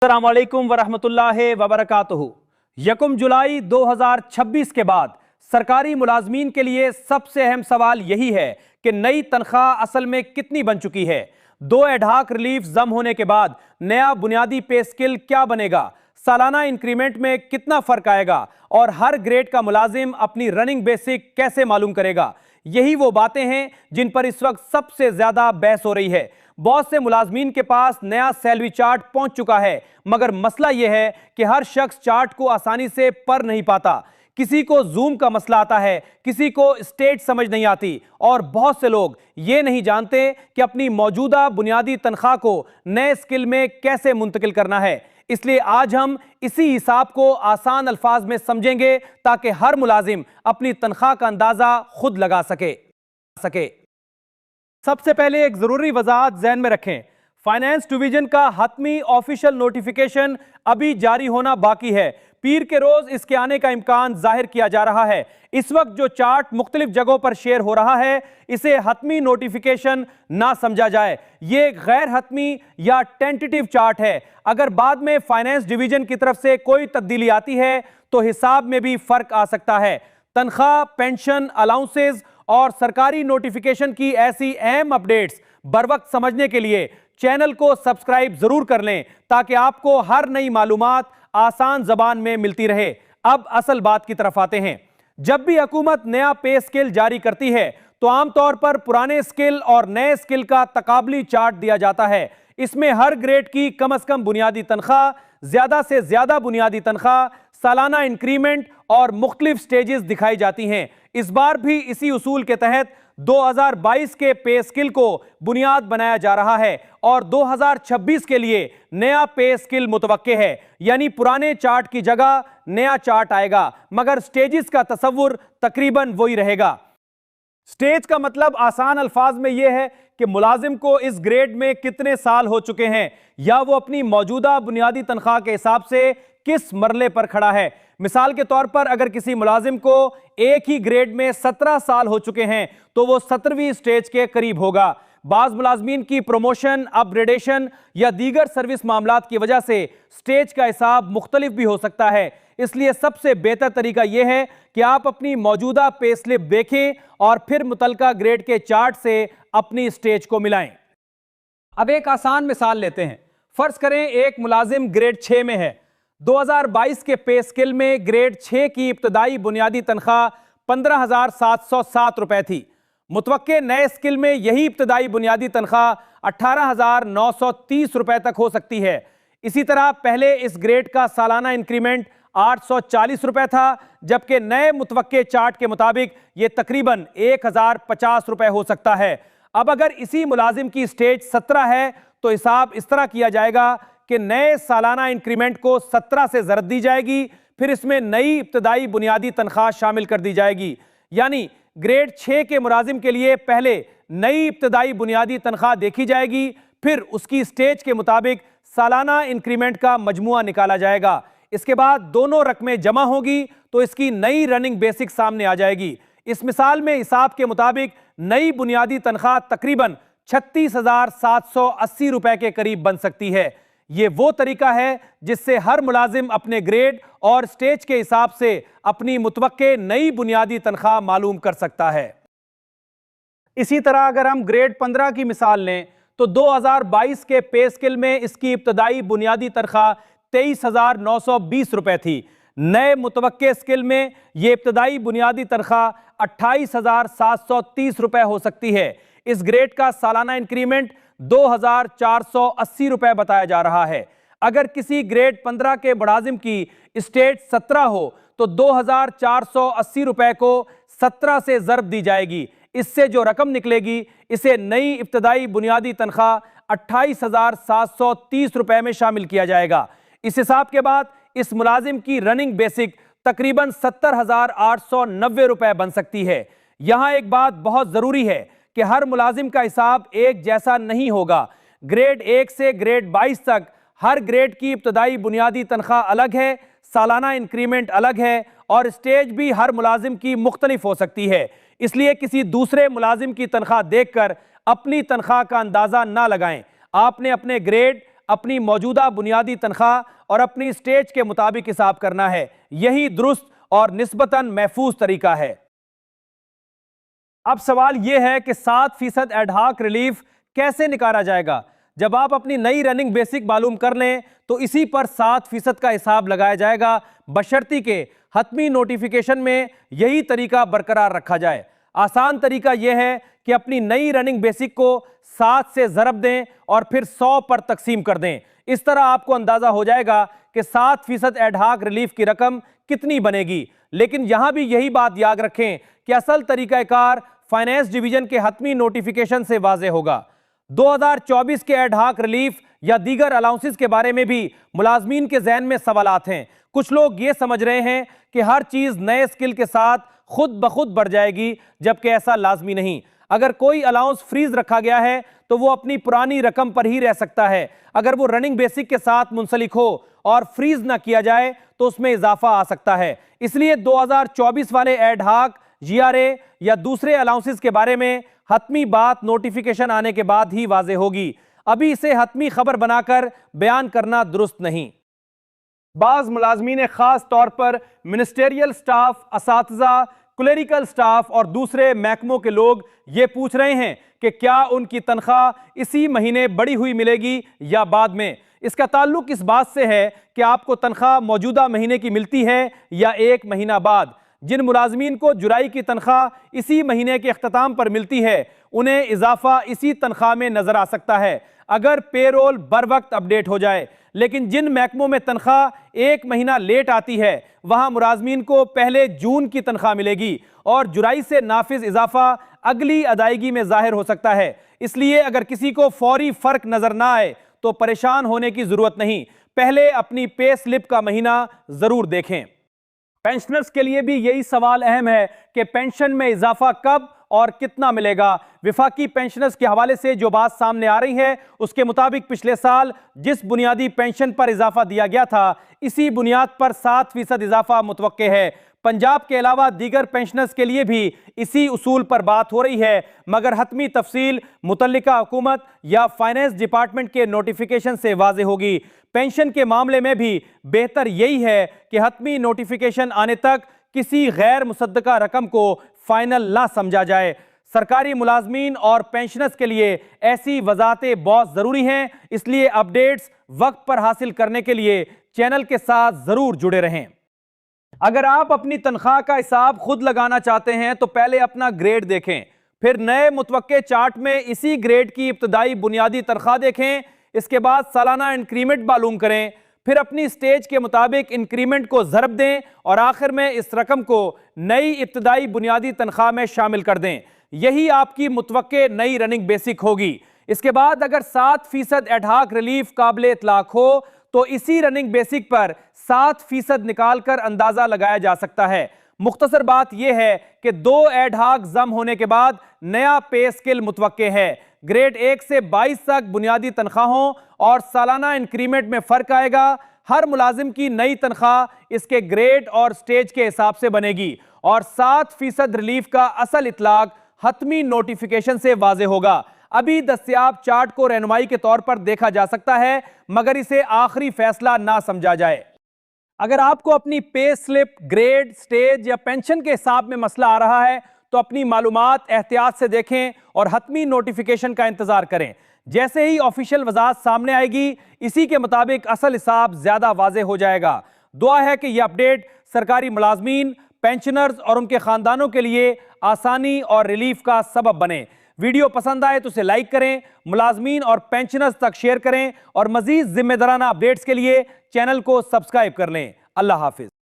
अस्सलामु अलैकुम वरहमतुल्लाहि वबरकातुहू। 1 जुलाई 2026 के बाद सरकारी मुलाजमीन के लिए सबसे अहम सवाल यही है कि नई तनख्वाह असल में कितनी बन चुकी है। 2 एडहाक रिलीफ जम होने के बाद नया बुनियादी पे स्किल क्या बनेगा, सालाना इंक्रीमेंट में कितना फर्क आएगा और हर ग्रेड का मुलाजिम अपनी रनिंग बेसिक कैसे मालूम करेगा। यही वो बातें हैं जिन पर इस वक्त सबसे ज्यादा बहस हो रही है। बहुत से मुलाजमीन के पास नया सैलरी चार्ट पहुंच चुका है, मगर मसला यह है कि हर शख्स चार्ट को आसानी से पढ़ नहीं पाता। किसी को जूम का मसला आता है, किसी को स्टेट समझ नहीं आती और बहुत से लोग ये नहीं जानते कि अपनी मौजूदा बुनियादी तनख्वाह को नए स्किल में कैसे मुंतकिल करना है। इसलिए आज हम इसी हिसाब को आसान अल्फाज में समझेंगे ताकि हर मुलाजिम अपनी तनख्वाह का अंदाजा खुद लगा सके। सबसे पहले एक जरूरी वजाहत ज़हन में रखें, फाइनेंस डिवीजन का हतमी ऑफिशियल नोटिफिकेशन अभी जारी होना बाकी है। पीर के रोज इसके आने का इम्कान जाहिर किया जा रहा है। इस वक्त जो चार्ट मुख्तलिफ जगहों पर शेयर हो रहा है, इसे हतमी नोटिफिकेशन ना समझा जाए। ये गैर हतमी या टेंटेटिव चार्ट है। अगर बाद में फाइनेंस डिवीजन की तरफ से कोई तब्दीली आती है तो हिसाब में भी फर्क आ सकता है। तनख्वाह, पेंशन, अलाउंसेज और सरकारी नोटिफिकेशन की ऐसी अहम अपडेट्स बर वक्त समझने के लिए चैनल को सब्सक्राइब जरूर कर लें ताकि आपको हर नई मालूमात आसान जबान में मिलती रहे। अब असल बात की तरफ आते हैं। जब भी हुकूमत नया पे स्किल जारी करती है तो आमतौर पर पुराने स्किल और नए स्किल का तकाबली चार्ट दिया जाता है। इसमें हर ग्रेड की कम से कम बुनियादी तनख्वाह, ज्यादा से ज्यादा बुनियादी तनख्वाह, सालाना इंक्रीमेंट और मुख्तलिफ स्टेजेस दिखाई जाती हैं। इस बार भी इसी उसूल के तहत 2022 के पे स्किल को बुनियाद बनाया जा रहा है और 2026 के लिए नया पे स्किल मुतवक्के है, यानी पुराने चार्ट की जगह नया चार्ट आएगा, मगर स्टेजेस का तसव्वुर तकरीबन वही रहेगा। स्टेज का मतलब आसान अल्फाज में यह है कि मुलाजिम को इस ग्रेड में कितने साल हो चुके हैं या वो अपनी मौजूदा बुनियादी तनख्वाह के हिसाब से किस मरले पर खड़ा है। मिसाल के तौर पर अगर किसी मुलाजिम को एक ही ग्रेड में 17 साल हो चुके हैं तो वो 17वीं स्टेज के करीब होगा। बाज मुलाजमीन की प्रमोशन, अपग्रेडेशन या दीगर सर्विस मामलात की वजह से स्टेज का हिसाब मुख्तलिफ भी हो सकता है। इसलिए सबसे बेहतर तरीका यह है कि आप अपनी मौजूदा पे स्लिप देखें और फिर मुतलका ग्रेड के चार्ट से अपनी स्टेज को मिलाएं। अब एक आसान मिसाल लेते हैं। फर्ज करें एक मुलाजिम ग्रेड 6 में है। 2022 के पे स्किल में ग्रेड 6 की इब्तदाई बुनियादी तनख्वाह 15,707 रुपए थी। मुतवक्के नए स्किल में यही इब्तदाई बुनियादी तनख्वाह 18,930 रुपए तक हो सकती है। इसी तरह पहले इस ग्रेड का सालाना इंक्रीमेंट 840 रुपए था, जबकि नए मुतवक्के चार्ट के मुताबिक यह तकरीबन 1,050 रुपए हो सकता है। अब अगर इसी मुलाजिम की स्टेज 17 है तो हिसाब इस तरह किया जाएगा कि नए सालाना इंक्रीमेंट को 17 से ज़रब दी जाएगी, फिर इसमें नई इब्तदाई बुनियादी तनख्वाह शामिल कर दी जाएगी। यानी ग्रेड 6 के मुलाजिम के लिए पहले नई इब्तदाई बुनियादी तनख्वाह देखी जाएगी, फिर उसकी स्टेज के मुताबिक सालाना इंक्रीमेंट का मजमुआ निकाला जाएगा। इसके बाद दोनों रकमें जमा होगी तो इसकी नई रनिंग बेसिक सामने आ जाएगी। इस मिसाल में हिसाब के मुताबिक नई बुनियादी तनख्वाह तकरीबन 36,780 रुपए के करीब बन सकती है। यह वो तरीका है जिससे हर मुलाजिम अपने ग्रेड और स्टेज के हिसाब से अपनी मुतवक्के नई बुनियादी तनख्वाह मालूम कर सकता है। इसी तरह अगर हम ग्रेड 15 की मिसाल लें तो 2022 के पे स्किल में इसकी इब्तदाई बुनियादी तनख्वाह 23,920 रुपए थी। नए मुतवक्के स्किल में यह इब्तदाई बुनियादी तनख्वाह 28,730 रुपए हो सकती है। इस ग्रेड का सालाना इंक्रीमेंट 2,480 रुपए बताया जा रहा है। अगर किसी ग्रेड 15 के मुलाजिम की स्टेज 17 हो तो 2,480 रुपए को 17 से ज़रब दी जाएगी। इससे जो रकम निकलेगी इसे नई इब्तदाई बुनियादी तनख्वाह 28,730 रुपए में शामिल किया जाएगा। इस हिसाब के बाद इस मुलाजिम की रनिंग बेसिक तकरीबन 70,890 रुपए बन सकती है। यहां एक बात बहुत जरूरी है कि हर मुलाजिम का हिसाब एक जैसा नहीं होगा। ग्रेड 1 से ग्रेड 22 तक हर ग्रेड की इब्तदाई बुनियादी तनख्वाह अलग है, सालाना इंक्रीमेंट अलग है और स्टेज भी हर मुलाजिम की मुख्तलिफ हो सकती है। इसलिए किसी दूसरे मुलाजिम की तनख्वाह देखकर अपनी तनख्वाह का अंदाजा ना लगाएं। आपने अपने ग्रेड, अपनी मौजूदा बुनियादी तनख्वाह और अपनी स्टेज के मुताबिक हिसाब करना है। यही दुरुस्त और निस्बतन महफूज तरीका है। अब सवाल यह है कि 7% एडहॉक रिलीफ कैसे निकाला जाएगा। जब आप अपनी नई रनिंग बेसिक मालूम कर लें तो इसी पर 7% का हिसाब लगाया जाएगा, बशर्ती के हतमी नोटिफिकेशन में यही तरीका बरकरार रखा जाए। आसान तरीका यह है कि अपनी नई रनिंग बेसिक को 7 से ज़रब दें और फिर 100 पर तकसीम कर दें। इस तरह आपको अंदाजा हो जाएगा कि 7% एडहॉक रिलीफ की रकम कितनी बनेगी। लेकिन यहां भी यही बात याद रखें कि असल तरीकाकार फाइनेंस डिवीजन के हतमी नोटिफिकेशन से वाज़े होगा। 2024 के एडहॉक रिलीफ या दीगर अलाउंसेस के बारे में भी मुलाजमीन के जहन में सवालात हैं। कुछ लोग ये समझ रहे हैं कि हर चीज नए स्किल के साथ खुद ब खुद बढ़ जाएगी, जबकि ऐसा लाजमी नहीं। अगर कोई अलाउंस फ्रीज रखा गया है तो वो अपनी पुरानी रकम पर ही रह सकता है। अगर वो रनिंग बेसिक के साथ मुंसलिक हो और फ्रीज ना किया जाए तो उसमें इजाफा आ सकता है। इसलिए 2024 वाले एडहॉक, जीआरए या दूसरे अलाउंसेस के बारे में हतमी बात नोटिफिकेशन आने के बाद ही वाजे होगी। अभी इसे हतमी खबर बनाकर बयान करना दुरुस्त नहीं। बाज़ मुलाजमीन खास तौर पर मिनिस्टेरियल स्टाफ, असातिज़ा, क्लेरिकल स्टाफ और दूसरे महकमों के लोग ये पूछ रहे हैं कि क्या उनकी तनख्वाह इसी महीने बढ़ी हुई मिलेगी या बाद में। इसका ताल्लुक इस बात से है कि आपको तनख्वाह मौजूदा महीने की मिलती है या एक महीना बाद। जिन मुलाजमीन को जुलाई की तनख्वाह इसी महीने के अख्ताम पर मिलती है उन्हें इजाफा इसी तनख्वाह में नजर आ सकता है अगर पेरोल बर वक्त अपडेट हो जाए। लेकिन जिन महकमों में तनख्वाह एक महीना लेट आती है वहां मुलाजमीन को पहले जून की तनख्वाह मिलेगी और जुलाई से नाफिज इजाफा अगली अदायगी में जाहिर हो सकता है। इसलिए अगर किसी को फौरी फर्क नजर ना आए तो परेशान होने की जरूरत नहीं, पहले अपनी पे स्लिप का महीना जरूर देखें। पेंशनर्स के लिए भी यही सवाल अहम है कि पेंशन में इजाफा कब और कितना मिलेगा। विफाकी पेंशनर्स के हवाले से जो बात सामने आ रही है उसके मुताबिक पिछले साल जिस बुनियादी पेंशन पर इजाफा दिया गया था इसी बुनियाद पर 7% इजाफा मुतवक्के है। पंजाब के अलावा दीगर पेंशनर्स के लिए भी इसी उसूल पर बात हो रही है, मगर हतमी तफसील मुतल्लिका हुकूमत या फाइनेंस डिपार्टमेंट के नोटिफिकेशन से वाज़े होगी। पेंशन के मामले में भी बेहतर यही है कि हतमी नोटिफिकेशन आने तक किसी गैर मुसद्दका रकम को फाइनल ना समझा जाए। सरकारी मुलाजमीन और पेंशनर्स के लिए ऐसी वजाहतें बहुत ज़रूरी हैं, इसलिए अपडेट्स वक्त पर हासिल करने के लिए चैनल के साथ ज़रूर जुड़े रहें। अगर आप अपनी तनख्वाह का हिसाब खुद लगाना चाहते हैं तो पहले अपना ग्रेड देखें, फिर नए मुतवक्के चार्ट में इसी ग्रेड की इब्तदाई बुनियादी तनख्वाह देखें। इसके बाद सालाना इंक्रीमेंट मालूम करें, फिर अपनी स्टेज के मुताबिक इंक्रीमेंट को ज़रब दें और आखिर में इस रकम को नई इब्तदाई बुनियादी तनख्वाह में शामिल कर दें। यही आपकी मुतवक्के नई रनिंग बेसिक होगी। इसके बाद अगर 7% एडहॉक रिलीफ काबिल इतलाक हो तो इसी रनिंग बेसिक पर 7% निकाल कर अंदाजा लगाया जा सकता है। मुख्तसर बात यह है कि 2 एडहॉक जम होने के बाद नया पे स्केल मुतवक्के है। ग्रेड 1 से 22 तक बुनियादी तनख्वाहों और सालाना इंक्रीमेंट में फर्क आएगा। हर मुलाजिम की नई तनख्वाह इसके ग्रेड और स्टेज के हिसाब से बनेगी और 7% रिलीफ का असल इतलाक हतमी नोटिफिकेशन से वाजे होगा। अभी दस्तयाब चार्ट को रहनुमाई के तौर पर देखा जा सकता है, मगर इसे आखिरी फैसला ना समझा जाए। अगर आपको अपनी पे स्लिप, ग्रेड, स्टेज या पेंशन के हिसाब में मसला आ रहा है तो अपनी मालूमात एहतियात से देखें और हतमी नोटिफिकेशन का इंतजार करें। जैसे ही ऑफिशियल वजाहत सामने आएगी इसी के मुताबिक असल हिसाब ज्यादा वाज़े हो जाएगा। दुआ है कि यह अपडेट सरकारी मुलाजमीन, पेंशनर्स और उनके खानदानों के लिए आसानी और रिलीफ का सबब बने। वीडियो पसंद आए तो उसे लाइक करें, मुलाजमीन और पेंशनर्स तक शेयर करें और मजीद जिम्मेदाराना अपडेट्स के लिए चैनल को सब्सक्राइब कर लें। अल्लाह हाफिज।